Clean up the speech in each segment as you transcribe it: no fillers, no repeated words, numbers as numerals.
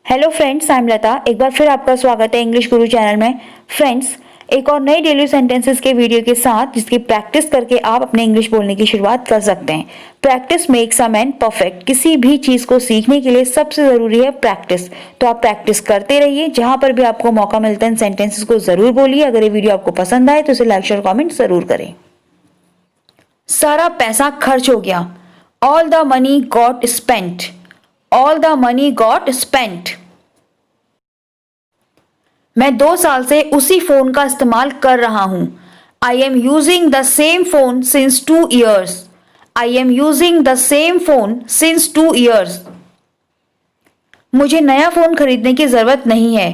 Hello friends, I am लता। एक बार फिर आपका स्वागत है इंग्लिश गुरु चैनल में। फ्रेंड्स, एक और नई डेली सेंटेंसेस के वीडियो के साथ जिसकी प्रैक्टिस करके आप अपने इंग्लिश बोलने की शुरुआत कर सकते हैं। Practice makes a man perfect. किसी भी चीज को सीखने के लिए सबसे जरूरी है प्रैक्टिस। तो आप प्रैक्टिस करते रहिए, जहां पर भी आपको मौका मिलता है इन सेंटेंसेस को जरूर बोलिए। अगर ये वीडियो आपको पसंद आए तो इसे लाइक शेयर कॉमेंट जरूर करें। सारा पैसा खर्च हो गया। All the money got spent. All the money got spent. मैं 2 साल से उसी फोन का इस्तेमाल कर रहा हूं। I am using the same phone since 2 years। I am using the same phone since 2 years। मुझे नया फोन खरीदने की जरूरत नहीं है।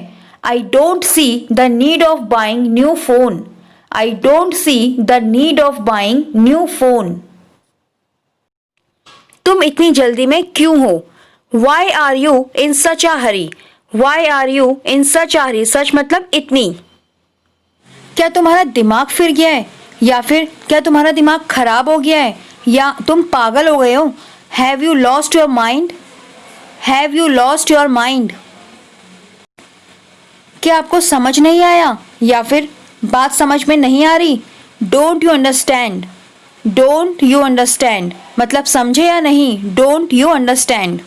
I don't see the need of buying new phone. I don't see the need of buying new phone. तुम इतनी जल्दी में क्यों हो? Why are you in such a hurry. Why are you in such a hurry. Such मतलब इतनी। क्या तुम्हारा दिमाग फिर गया है, या फिर क्या तुम्हारा दिमाग खराब हो गया है, या तुम पागल हो गए हो? Have you lost your mind. Have you lost your mind. क्या आपको समझ नहीं आया, या फिर बात समझ में नहीं आ रही? Don't you understand. Don't you understand मतलब समझे या नहीं। Don't you understand.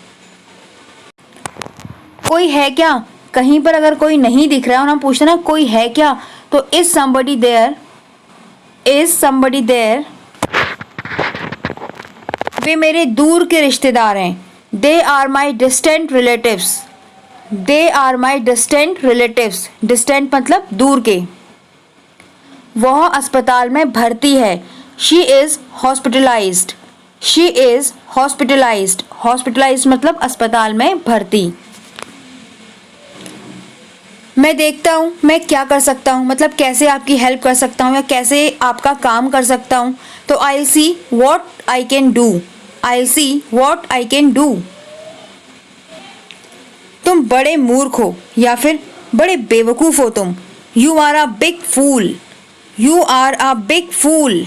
कोई है क्या? कहीं पर अगर कोई नहीं दिख रहा है और हम पूछते ना कोई है क्या, तो is somebody there। Is somebody there। वे मेरे दूर के रिश्तेदार हैं। They are my distant relatives. They are my distant relatives. Distant मतलब दूर के। वह अस्पताल में भर्ती है। She is hospitalised. She is hospitalised. Hospitalised मतलब अस्पताल में भर्ती। मैं देखता हूँ मैं क्या कर सकता हूँ मतलब कैसे आपकी हेल्प कर सकता हूँ या कैसे आपका काम कर सकता हूँ। तो I see what I can do. I see what I can do. तुम बड़े मूर्ख हो या फिर बड़े बेवकूफ़ हो तुम। You are a big fool. You are a big fool.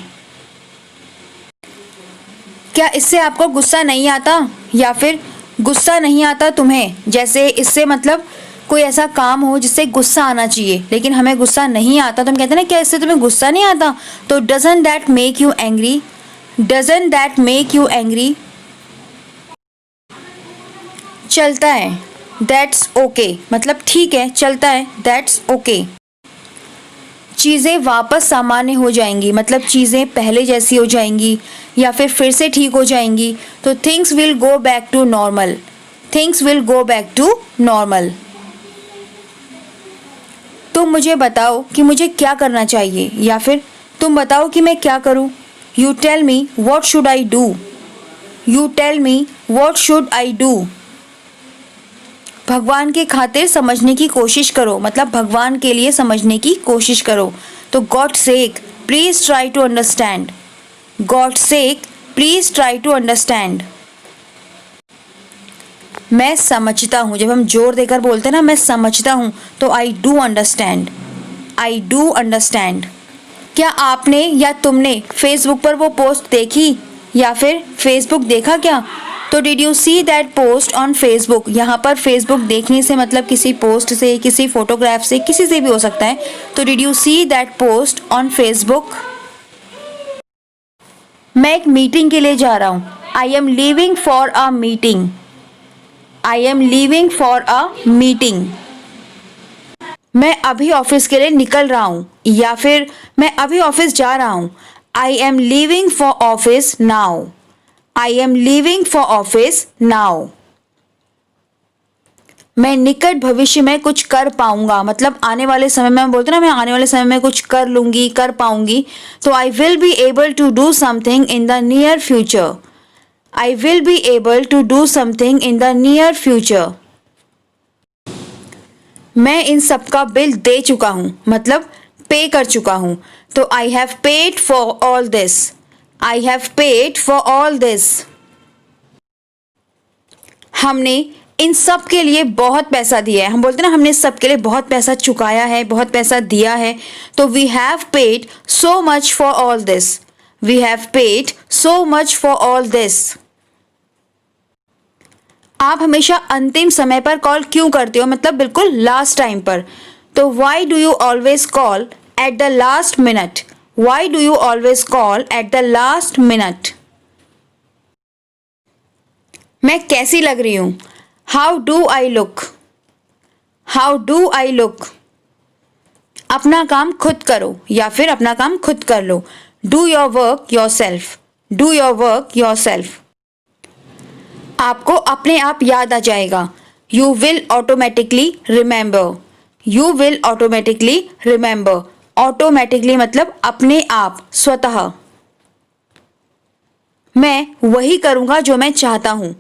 क्या इससे आपको गुस्सा नहीं आता, या फिर गुस्सा नहीं आता तुम्हें? जैसे इससे मतलब कोई ऐसा काम हो जिससे गुस्सा आना चाहिए लेकिन हमें गुस्सा नहीं आता, तो हम कहते हैं ना क्या इससे तुम्हें गुस्सा नहीं आता। तो doesn't that make you angry. Doesn't that make you angry. चलता है। दैट्स ओके मतलब ठीक है, चलता है। That's okay. चीज़ें वापस सामान्य हो जाएंगी मतलब चीज़ें पहले जैसी हो जाएंगी या फिर से ठीक हो जाएंगी। तो things will go back to normal. Things will go back to normal. तुम मुझे बताओ कि मुझे क्या करना चाहिए, या फिर तुम बताओ कि मैं क्या करूं। You tell me what should I do. You tell me what should I do. भगवान के खातिर समझने की कोशिश करो मतलब भगवान के लिए समझने की कोशिश करो। तो god sake please try to understand. God sake please try to understand. मैं समझता हूँ, जब हम जोर देकर बोलते हैं ना मैं समझता हूँ, तो I do understand. I do understand. क्या आपने या तुमने फेसबुक पर वो पोस्ट देखी, या फिर फेसबुक देखा क्या? तो did you see that post on Facebook. यहाँ पर फेसबुक देखने से मतलब किसी पोस्ट से, किसी फोटोग्राफ से, किसी से भी हो सकता है। तो did you see that post on Facebook. मैं एक मीटिंग के लिए जा रहा हूँ। I am leaving for a meeting. I am leaving for a meeting. मैं अभी ऑफिस के लिए निकल रहा हूँ, या फिर मैं अभी ऑफिस जा रहा हूँ। I am leaving for office now. I am leaving for office now. मैं निकट भविष्य में कुछ कर पाऊंगा मतलब आने वाले समय में हम बोलते हैं ना मैं आने वाले समय में कुछ कर लूंगी, कर पाऊंगी। तो I will be able to do something in the near future. I will be able to do something in the near future. मैं इन सब का बिल दे चुका हूँ मतलब पे कर चुका हूँ। तो I have paid for all this. I have paid for all this. हमने इन सब के लिए बहुत पैसा दिया है। हम बोलते हैं ना हमने सब के लिए बहुत पैसा चुकाया है, बहुत पैसा दिया है। तो we have paid so much for all this. We have paid so much for all this. आप हमेशा अंतिम समय पर कॉल क्यों करते हो, मतलब बिल्कुल लास्ट टाइम पर। तो why do you always call at the last minute. Why do you always call at the last minute. मैं कैसी लग रही हूँ, how do I look. How do I look. अपना काम खुद करो या फिर अपना काम खुद कर लो, do your work yourself. Do your work yourself. आपको अपने आप याद आ जाएगा, you will automatically remember. You will automatically remember. Automatically मतलब अपने आप, स्वतः। मैं वही करूँगा जो मैं चाहता हूँ,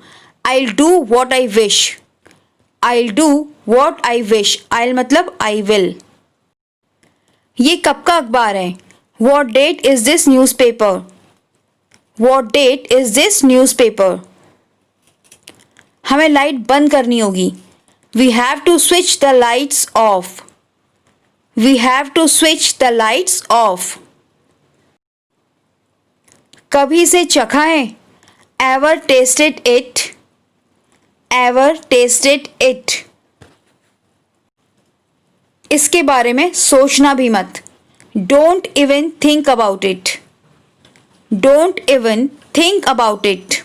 I'll do what I wish। I'll do what I wish। I'll मतलब I will। ये कब का अखबार है, What date is this newspaper। What date is this newspaper। हमें लाइट बंद करनी होगी, We have to switch the lights off। We have to switch the lights off। कभी इसे चखा है, Ever tasted it। Ever tasted it। इसके बारे में सोचना भी मत, Don't even think about it। Don't even think about it।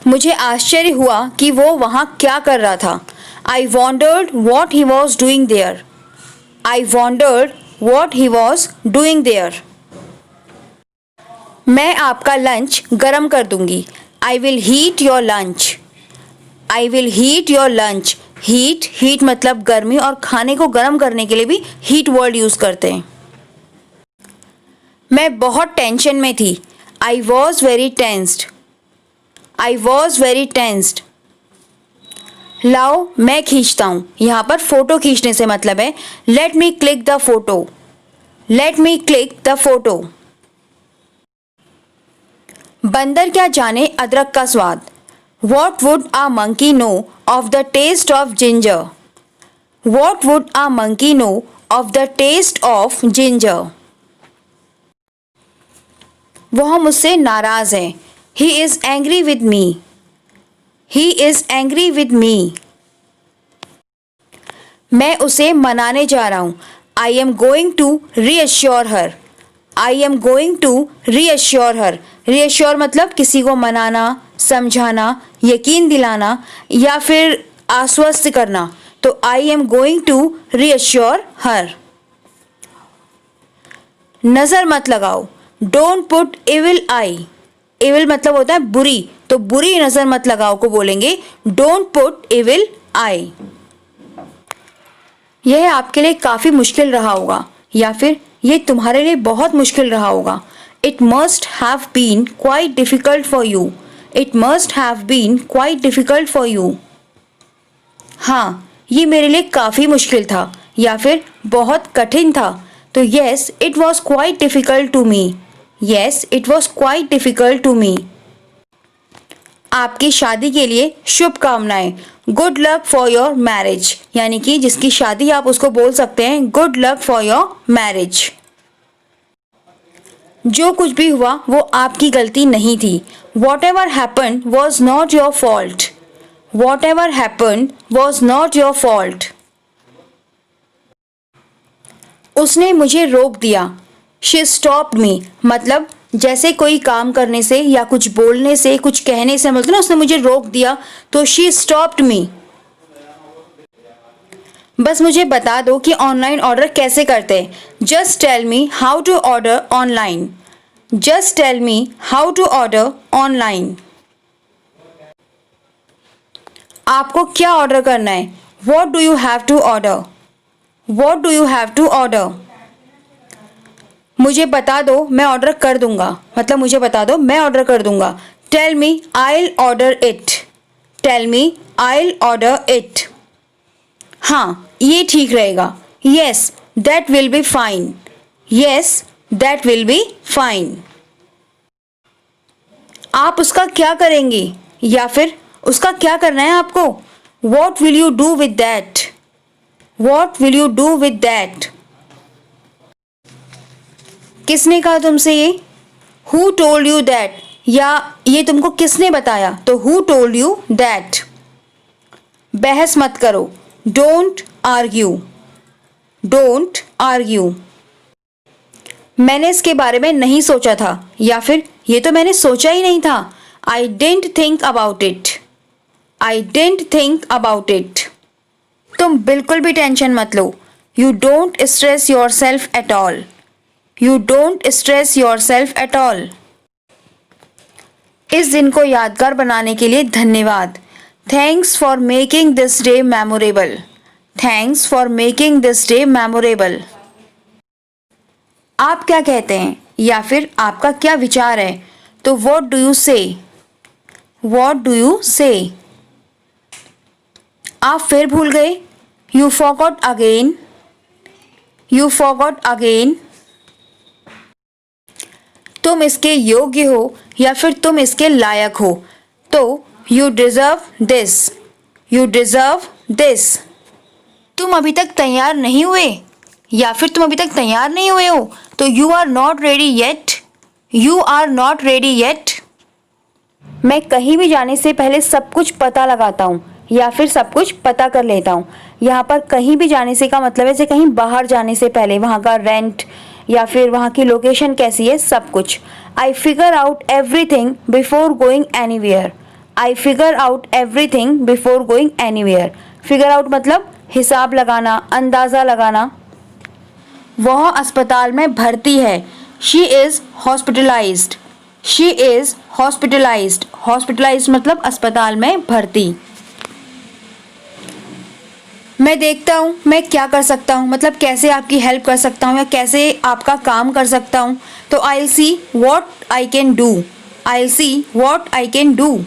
मुझे आश्चर्य हुआ कि वो वहाँ क्या कर रहा था, I wondered what he was doing there। I wondered what he was doing there। मैं आपका लंच गरम कर दूंगी, I will heat your lunch। I will heat your lunch। Heat मतलब गर्मी, और खाने को गर्म करने के लिए भी हीट वर्ड यूज करते हैं। मैं बहुत टेंशन में थी, I was very tensed। I was very tensed। लाओ मैं खींचता हूँ, यहाँ पर फोटो खींचने से मतलब है, Let me click the photo। Let me click the photo। बंदर क्या जाने अदरक का स्वाद, What would a monkey know of the taste of ginger। What would a monkey know of the taste of ginger। वह मुझसे नाराज है, He is angry with me। He is angry with me। मैं उसे मनाने जा रहा हूँ, I am going to reassure her। I am going to reassure her। reassure मतलब किसी को मनाना, समझाना, यकीन दिलाना या फिर आश्वस्त करना। तो I am going to reassure her। नजर मत लगाओ, Don't put evil eye। evil मतलब होता है बुरी, तो बुरी नजर मत लगाओ को बोलेंगे Don't put evil eye। यह आपके लिए काफी मुश्किल रहा होगा या फिर ये तुम्हारे लिए बहुत मुश्किल रहा होगा, It must have been quite difficult for you। It must have been quite difficult for you। हाँ, ये मेरे लिए काफ़ी मुश्किल था या फिर बहुत कठिन था। तो yes, it was quite difficult to me। Yes, it was quite difficult to me। आपकी शादी के लिए शुभकामनाएं, good luck for your marriage. यानी कि जिसकी शादी आप उसको बोल सकते हैं good luck for your marriage. जो कुछ भी हुआ वो आपकी गलती नहीं थी, what ever happen was not your fault. What ever happen was not your fault. उसने मुझे रोक दिया, शी स्टॉप्ड मी मतलब जैसे कोई काम करने से या कुछ बोलने से, कुछ कहने से मतलब ना उसने मुझे रोक दिया, तो शी स्टॉप्ड मी। बस मुझे बता दो कि ऑनलाइन ऑर्डर कैसे करते हैं, just tell me how to order online. Just tell me how to order online. आपको क्या ऑर्डर करना है, what do you have to order. What do you have to order. मुझे बता दो मैं ऑर्डर कर दूंगा, मतलब मुझे बता दो मैं ऑर्डर कर दूंगा, tell me I will order it. Tell me I will order it. हाँ ये ठीक रहेगा, yes that will be fine. Yes that will be fine. आप उसका क्या करेंगे या फिर उसका क्या करना है आपको, what will you do with that. What will you do with that. किसने कहा तुमसे ये, हु टोल्ड यू दैट। या ये तुमको किसने बताया, तो हु टोल्ड यू दैट। बहस मत करो, डोंट आर्ग्यू, डोंट आर्ग्यू। मैंने इसके बारे में नहीं सोचा था, या फिर ये तो मैंने सोचा ही नहीं था। I didn't think about it, I didn't think about it. तुम बिल्कुल भी टेंशन मत लो, you don't stress yourself at all, you don't stress yourself at all. इस दिन को यादगार बनाने के लिए धन्यवाद। Thanks for making this day memorable, thanks for making this day memorable. आप क्या कहते हैं या फिर आपका क्या विचार है, तो व्हाट डू यू से, व्हाट डू यू से। आप फिर भूल गए, you forgot again, you forgot again. तुम इसके योग्य हो या फिर तुम इसके लायक हो, तो you deserve this, you deserve this. तुम अभी तक तैयार नहीं हुए या फिर तुम अभी तक तैयार नहीं हुए हो, तो you are not ready yet, you are not ready yet. मैं कहीं भी जाने से पहले सब कुछ पता लगाता हूँ या फिर सब कुछ पता कर लेता हूँ। यहाँ पर कहीं भी जाने से का मतलब है जैसे कहीं बाहर जाने से पहले वहाँ का रेंट या फिर वहाँ की लोकेशन कैसी है, सब कुछ। I figure out everything before going anywhere, I figure out everything before going anywhere. Figure out मतलब हिसाब लगाना, अंदाज़ा लगाना। वह अस्पताल में भर्ती है, she is hospitalised, she is hospitalised, hospitalised मतलब अस्पताल में भर्ती। मैं देखता हूँ मैं क्या कर सकता हूँ, मतलब कैसे आपकी हेल्प कर सकता हूँ या कैसे आपका काम कर सकता हूँ, तो I will see what I can do, I will see what I can do.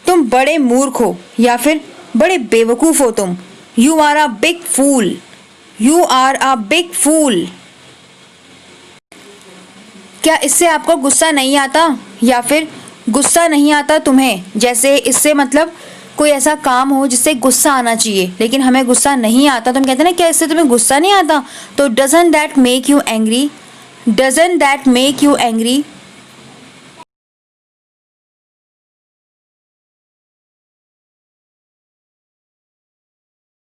तुम बड़े मूर्ख हो या फिर बड़े बेवकूफ़ हो तुम, you are a big fool, you are a big fool. क्या इससे आपको गुस्सा नहीं आता या फिर गुस्सा नहीं आता तुम्हें, जैसे इससे मतलब कोई ऐसा काम हो जिससे गुस्सा आना चाहिए लेकिन हमें गुस्सा नहीं आता, तो हम कहते हैं ना क्या इससे तुम्हें गुस्सा नहीं आता, तो doesn't that make you angry, doesn't that make you angry.